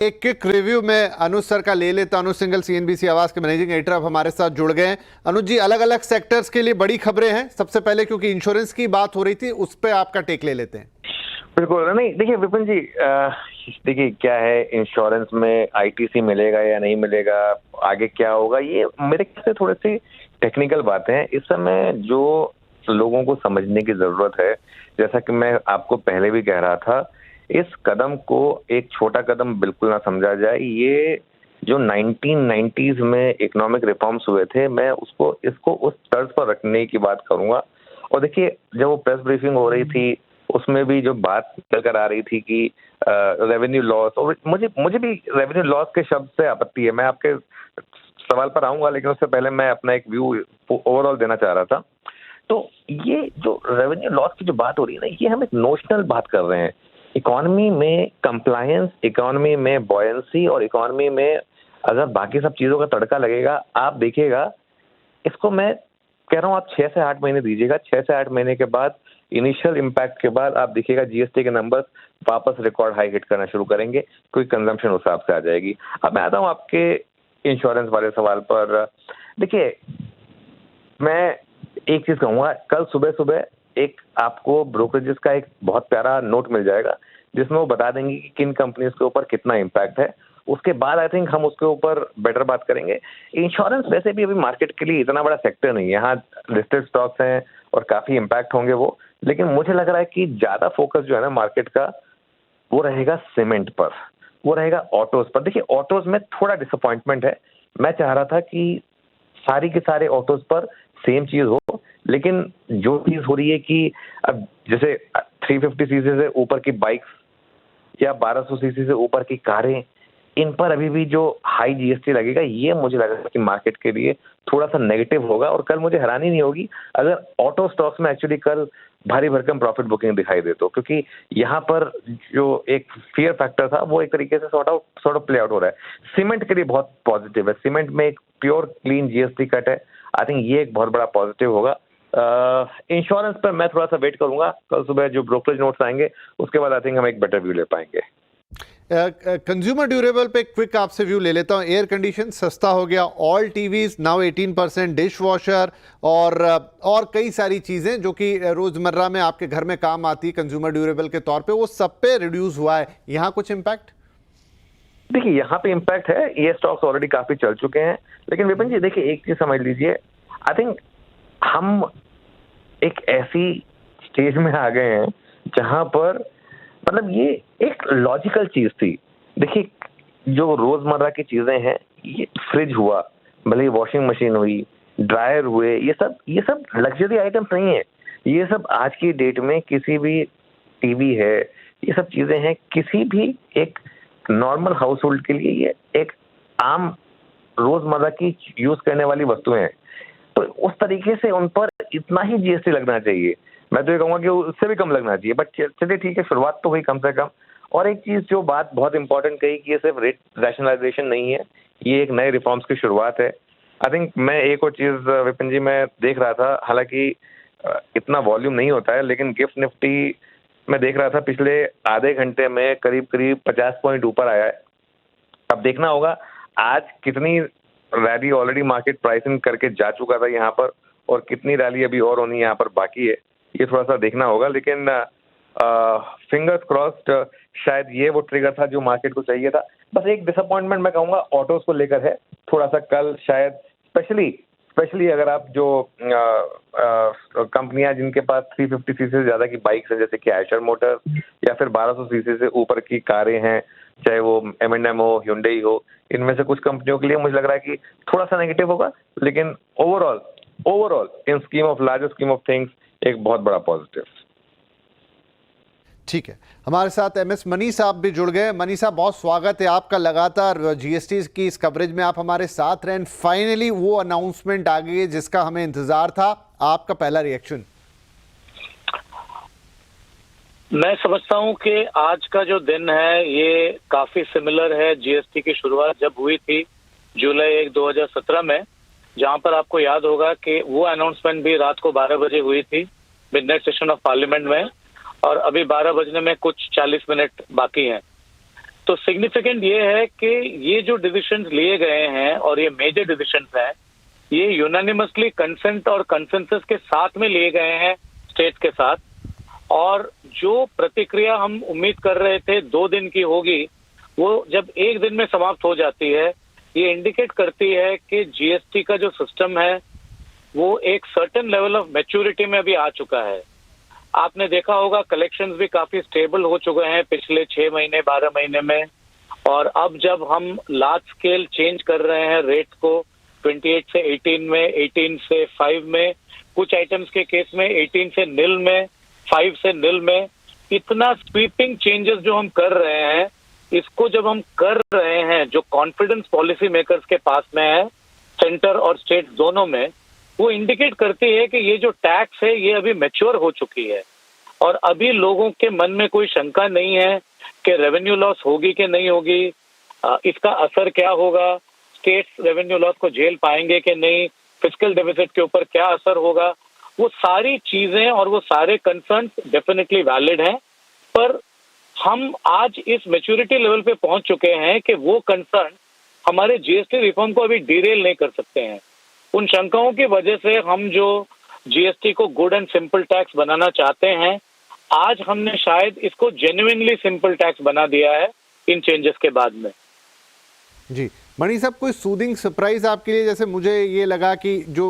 एक quick review में अनुज sir का ले लेता। अनुज सिंघल सीएनबीसी आवाज के मैनेजिंग एडिटर अब हमारे साथ जुड़ गए हैं। अनुज जी, अलग अलग सेक्टर्स के लिए बड़ी खबरें हैं। सबसे पहले क्योंकि इंश्योरेंस की बात हो रही थी, उस पर आपका टेक ले लेते हैं। बिल्कुल नहीं, देखिए विपिन जी, देखिए क्या है, इंश्योरेंस में आईटीसी मिलेगा या नहीं मिलेगा, आगे क्या होगा, ये मेरे ख्याल से थोड़ी सी टेक्निकल बातें हैं। इस समय जो लोगों को समझने की जरूरत है, जैसा कि मैं आपको पहले भी कह रहा था, इस कदम को एक छोटा कदम बिल्कुल ना समझा जाए। ये जो 1990s में इकोनॉमिक रिफॉर्म्स हुए थे, मैं इसको उस तर्ज पर रखने की बात करूंगा। और देखिए, जब वो प्रेस ब्रीफिंग हो रही थी, उसमें भी जो बात निकल कर आ रही थी कि रेवेन्यू लॉस, और मुझे भी रेवेन्यू लॉस के शब्द से आपत्ति है। मैं आपके सवाल पर आऊंगा, लेकिन उससे पहले मैं अपना एक व्यू ओवरऑल देना चाह रहा था। तो ये जो रेवेन्यू लॉस की जो बात हो रही है ना, ये हम एक नोशनल बात कर रहे हैं। इकोनॉमी में कंप्लायंस, इकोनॉमी में बॉयंसी, और इकोनॉमी में अगर बाकी सब चीजों का तड़का लगेगा, आप देखिएगा, इसको मैं कह रहा हूं, आप 6 से 8 महीने दीजिएगा। 6 से 8 महीने के बाद, इनिशियल इम्पैक्ट के बाद, आप देखिएगा जीएसटी के नंबर्स वापस रिकॉर्ड हाई हिट करना शुरू करेंगे, क्योंकि कंजम्पशन उस हिसाब से आ जाएगी। अब मैं आता हूं आपके इंश्योरेंस वाले सवाल पर। देखिए, मैं एक चीज कहूंगा, कल सुबह सुबह एक आपको ब्रोकरेजेस का एक बहुत प्यारा नोट मिल जाएगा, जिसमें वो बता देंगे कि किन कंपनीज के ऊपर कितना इम्पैक्ट है। उसके बाद आई थिंक हम उसके ऊपर बेटर बात करेंगे। इंश्योरेंस वैसे भी अभी मार्केट के लिए इतना बड़ा सेक्टर नहीं है। यहाँ लिस्टेड स्टॉक्स हैं और काफी इम्पैक्ट होंगे वो, लेकिन मुझे लग रहा है कि ज्यादा फोकस जो है ना मार्केट का, वो रहेगा सीमेंट पर, वो रहेगा ऑटोज पर। देखिए, ऑटोज में थोड़ा डिसअपॉइंटमेंट है। मैं चाह रहा था कि सारी के सारे ऑटोज पर सेम चीज हो, लेकिन जो चीज हो रही है कि अब जैसे 350 सीसी से ऊपर की बाइक्स या 1200 सीसी से ऊपर की कारें, इन पर अभी भी जो हाई जीएसटी लगेगा, ये मुझे लग रहा है कि मार्केट के लिए थोड़ा सा नेगेटिव होगा। और कल मुझे हैरानी नहीं होगी अगर ऑटो स्टॉक्स में एक्चुअली कल भारी भरकम प्रॉफिट बुकिंग दिखाई दे, तो क्योंकि यहाँ पर जो एक फियर फैक्टर था, वो एक तरीके से सॉर्ट ऑफ प्ले आउट हो रहा है। सीमेंट के लिए बहुत पॉजिटिव है। सीमेंट में एक प्योर क्लीन जीएसटी कट है। आई थिंक ये एक बहुत बड़ा पॉजिटिव होगा। इंश्योरेंस पर मैं थोड़ा सा वेट करूंगा, कल सुबह जो ब्रोकरेज नोट्स आएंगे उसके बाद आई थिंक हम एक बेटर व्यू ले पाएंगे। कंज्यूमर ड्यूरेबल पे क्विक आपसे व्यू ले लेता हूं। एयर कंडीशन सस्ता हो गया, all TVs now 18%, dish washer और कई सारी चीजें जो कि रोजमर्रा में आपके घर में काम आती कंज्यूमर ड्यूरेबल के तौर पे, वो सब पे रिड्यूस हुआ है। यहाँ कुछ इम्पैक्ट? देखिए, यहाँ पे इम्पैक्ट है। ये स्टॉक्स ऑलरेडी काफी चल चुके हैं। लेकिन विपिन जी, देखिए एक चीज समझ लीजिए, आई थिंक हम एक ऐसी स्टेज में आ गए हैं जहां पर मतलब ये एक लॉजिकल चीज थी। देखिए, जो रोजमर्रा की चीजें हैं, ये फ्रिज हुआ, भले ही वॉशिंग मशीन हुई, ड्रायर हुए, ये सब लग्जरी आइटम्स नहीं है। ये सब आज की डेट में किसी भी टीवी है, ये सब चीजें हैं, किसी भी एक नॉर्मल हाउस होल्ड के लिए ये एक आम रोजमर्रा की यूज करने वाली वस्तुएं हैं। तो उस तरीके से उन पर इतना ही जीएसटी लगना चाहिए। मैं तो ये कहूंगा कि उससे भी कम लगना चाहिए, बट चलिए ठीक है, शुरुआत तो हुई कम से कम। और एक चीज जो बात बहुत इंपॉर्टेंट कही कि ये सिर्फ रेट रैशनलाइजेशन नहीं है, ये एक नए रिफॉर्म्स की शुरुआत है। आई थिंक मैं एक और चीज विपिन जी मैं देख रहा था, हालांकि इतना वॉल्यूम नहीं होता है, लेकिन गिफ्ट निफ्टी मैं देख रहा था पिछले आधे घंटे में करीब करीब 50 पॉइंट ऊपर आया है। अब देखना होगा आज कितनी रैली ऑलरेडी मार्केट प्राइसिंग करके जा चुका था यहाँ पर, और कितनी रैली अभी और होनी यहाँ पर बाकी है, ये थोड़ा सा देखना होगा। लेकिन फिंगर्स क्रॉस्ड, शायद ये वो ट्रिगर था जो मार्केट को चाहिए था। बस एक डिसअपॉइंटमेंट मैं कहूँगा ऑटोज को लेकर है थोड़ा सा। कल शायद स्पेशली अगर आप जो कंपनियां जिनके पास 350 सीसी से ज्यादा की बाइक्स है, जैसे कि आयशर मोटर्स, या फिर 1200 सीसी से ऊपर की कारें हैं, चाहे वो M&M हो, Hyundai हो, इनमें से कुछ कंपनियों के लिए मुझे लग रहा है कि थोड़ा सा नेगेटिव होगा। लेकिन overall in scheme of larger scheme of things एक बहुत बड़ा पॉजिटिव। ठीक है, हमारे साथ MS मनी साहब भी जुड़ गए। मनी साहब, बहुत स्वागत है आपका। लगातार जीएसटी की इस कवरेज में आप हमारे साथ रहे। फाइनली वो अनाउंसमेंट आ गई है जिसका हमें इंतजार था। आपका पहला रिएक्शन? मैं समझता हूं कि आज का जो दिन है ये काफी सिमिलर है जीएसटी की शुरुआत जब हुई थी जुलाई 1, 2017 में, जहां पर आपको याद होगा कि वो अनाउंसमेंट भी रात को 12 बजे हुई थी मिडनाइट सेशन ऑफ पार्लियामेंट में, और अभी 12 बजने में कुछ 40 मिनट बाकी हैं। तो सिग्निफिकेंट ये है कि ये जो डिसीजंस लिए गए हैं और ये मेजर डिसीजंस हैं, ये यूनानिमसली कंसेंट और कंसेंसस के साथ में लिए गए हैं स्टेट के साथ। और जो प्रतिक्रिया हम उम्मीद कर रहे थे 2 दिन की होगी, वो जब 1 दिन में समाप्त हो जाती है, ये इंडिकेट करती है कि जीएसटी का जो सिस्टम है वो एक सर्टेन लेवल ऑफ मैच्योरिटी में अभी आ चुका है। आपने देखा होगा कलेक्शंस भी काफी स्टेबल हो चुके हैं पिछले 6 महीने 12 महीने में। और अब जब हम लार्ज स्केल चेंज कर रहे हैं रेट को 28 से 18 में, 18 से 5 में, कुछ आइटम्स के केस में 18 से निल में, 5 से निल में, इतना स्वीपिंग चेंजेस जो हम कर रहे हैं, इसको जब हम कर रहे हैं, जो कॉन्फिडेंस पॉलिसी मेकर्स के पास में है, सेंटर और स्टेट दोनों में, वो इंडिकेट करती है कि ये जो टैक्स है ये अभी मैच्योर हो चुकी है। और अभी लोगों के मन में कोई शंका नहीं है कि रेवेन्यू लॉस होगी कि नहीं होगी, इसका असर क्या होगा, स्टेट्स रेवेन्यू लॉस को झेल पाएंगे कि नहीं, फिस्कल डेफिसिट के ऊपर क्या असर होगा। वो सारी चीजें और वो सारे कंसर्न्स डेफिनेटली वैलिड हैं, पर हम आज इस मैच्योरिटी लेवल पे पहुंच चुके हैं कि वो कंसर्न हमारे जीएसटी रिफॉर्म को अभी डिरेल नहीं कर सकते हैं। उन शंकाओं की वजह से हम जो जीएसटी को गुड एंड सिंपल टैक्स बनाना चाहते हैं, आज हमने शायद इसको जेन्युइनली सिंपल टैक्स बना दिया है इन चेंजेस के बाद में। जी मणि साहब, कोई सूदिंग सरप्राइज आपके लिए? जैसे मुझे ये लगा कि जो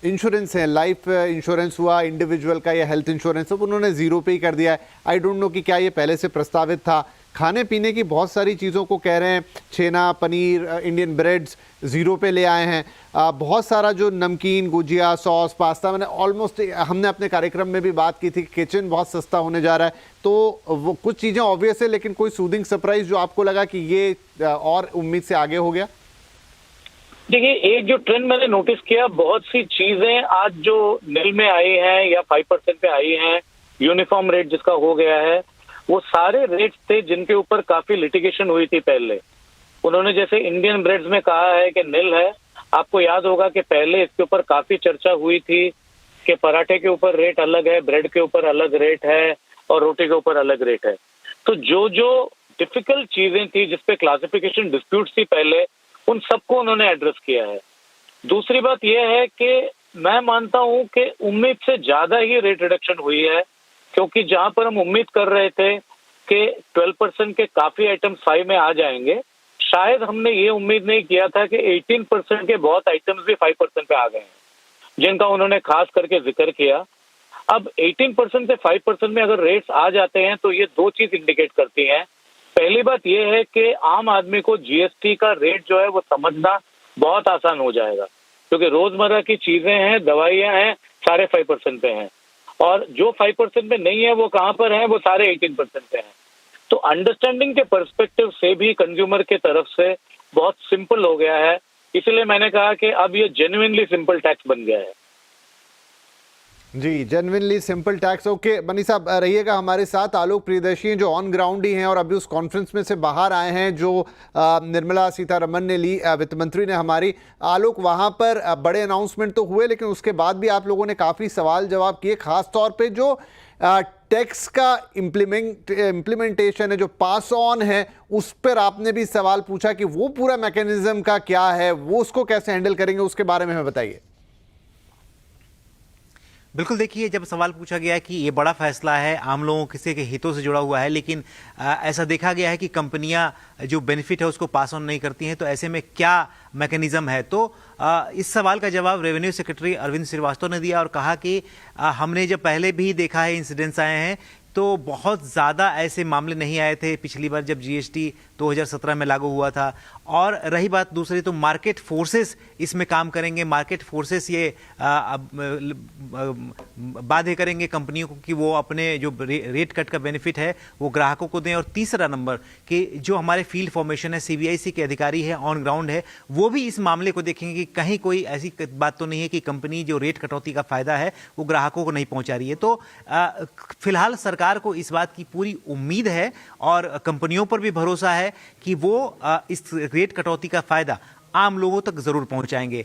इंश्योरेंस है, लाइफ इंश्योरेंस हुआ इंडिविजुअल का या हेल्थ इंश्योरेंस, सब उन्होंने जीरो पे ही कर दिया है। आई डोंट नो कि क्या ये पहले से प्रस्तावित था। खाने पीने की बहुत सारी चीज़ों को कह रहे हैं, छेना, पनीर, इंडियन ब्रेड्स ज़ीरो पे ले आए हैं। बहुत सारा जो नमकीन, गुजिया, सॉस, पास्ता, मैंने ऑलमोस्ट, हमने अपने कार्यक्रम में भी बात की थी, किचन बहुत सस्ता होने जा रहा है। तो वो कुछ चीज़ें ऑब्वियस है, लेकिन कोई सूदिंग सरप्राइज जो आपको लगा कि ये और उम्मीद से आगे हो गया? देखिए, एक जो ट्रेंड मैंने नोटिस किया, बहुत सी चीजें आज जो निल में आई हैं या 5% पे आई हैं, यूनिफॉर्म रेट जिसका हो गया है, वो सारे रेट्स थे जिनके ऊपर काफी लिटिगेशन हुई थी पहले। उन्होंने जैसे इंडियन ब्रेड्स में कहा है कि निल है। आपको याद होगा कि पहले इसके ऊपर काफी चर्चा हुई थी कि पराठे के ऊपर रेट अलग है, ब्रेड के ऊपर अलग रेट है और रोटी के ऊपर अलग रेट है। तो जो जो डिफिकल्ट चीजें थी जिसपे क्लासिफिकेशन डिस्प्यूट थी पहले, उन सबको उन्होंने एड्रेस किया है। दूसरी बात यह है कि मैं मानता हूं कि उम्मीद से ज्यादा ही रेट रिडक्शन हुई है, क्योंकि जहां पर हम उम्मीद कर रहे थे कि 12% के काफी आइटम 5 में आ जाएंगे, शायद हमने ये उम्मीद नहीं किया था कि 18% के बहुत आइटम्स भी 5% पे आ गए हैं, जिनका उन्होंने खास करके जिक्र किया। अब 18% से 5% में अगर रेट्स आ जाते हैं तो ये 2 चीज इंडिकेट करती हैं। पहली बात यह है कि आम आदमी को जीएसटी का रेट जो है वो समझना बहुत आसान हो जाएगा, क्योंकि रोजमर्रा की चीजें हैं, दवाइयां हैं, सारे 5% पे हैं, और जो 5% पे नहीं है वो कहां पर है, वो सारे 18% पे हैं। तो अंडरस्टैंडिंग के पर्सपेक्टिव से भी कंज्यूमर के तरफ से बहुत सिंपल हो गया है। इसलिए मैंने कहा कि अब ये जेन्युइनली सिंपल टैक्स बन गया है। जी, genuinely simple tax. Okay Mani साहब, रहिएगा हमारे साथ। आलोक प्रियदर्शी जो ऑन ग्राउंड ही हैं और अभी उस कॉन्फ्रेंस में से बाहर आए हैं जो निर्मला सीतारमण ने ली, वित्त मंत्री ने हमारी। आलोक, वहाँ पर बड़े अनाउंसमेंट तो हुए, लेकिन उसके बाद भी आप लोगों ने काफ़ी सवाल जवाब किए, खास तौर पे जो टैक्स का इम्प्लीमेंटेशन है, जो पास ऑन है, उस पर आपने भी सवाल पूछा कि वो पूरा मैकेनिज्म का क्या है, वो उसको कैसे हैंडल करेंगे, उसके बारे में हमें बताइए। बिल्कुल, देखिए, जब सवाल पूछा गया कि ये बड़ा फैसला है, आम लोगों किसी के हितों से जुड़ा हुआ है, लेकिन ऐसा देखा गया है कि कंपनियां जो बेनिफिट है उसको पास ऑन नहीं करती हैं, तो ऐसे में क्या मैकेनिज्म है? तो इस सवाल का जवाब रेवेन्यू सेक्रेटरी अरविंद श्रीवास्तव ने दिया और कहा कि हमने जब पहले भी देखा है, इंसिडेंट्स आए हैं, तो बहुत ज़्यादा ऐसे मामले नहीं आए थे पिछली बार जब जीएसटी 2017 में लागू हुआ था। और रही बात दूसरी, तो मार्केट फोर्सेस इसमें काम करेंगे, मार्केट फोर्सेस ये बाध्य करेंगे कंपनियों को कि वो अपने जो रेट कट का बेनिफिट है वो ग्राहकों को दें। और तीसरा नंबर कि जो हमारे फील्ड फॉर्मेशन है, सीबीआईसी के अधिकारी है, ऑन ग्राउंड है, वो भी इस मामले को देखेंगे कि कहीं कोई ऐसी बात तो नहीं है कि कंपनी जो रेट कटौती का फायदा है वो ग्राहकों को नहीं पहुंचा रही है। तो फिलहाल सरकार को इस बात की पूरी उम्मीद है और कंपनियों पर भी भरोसा है कि वो इस रेट कटौती का फायदा आम लोगों तक जरूर पहुंचाएंगे।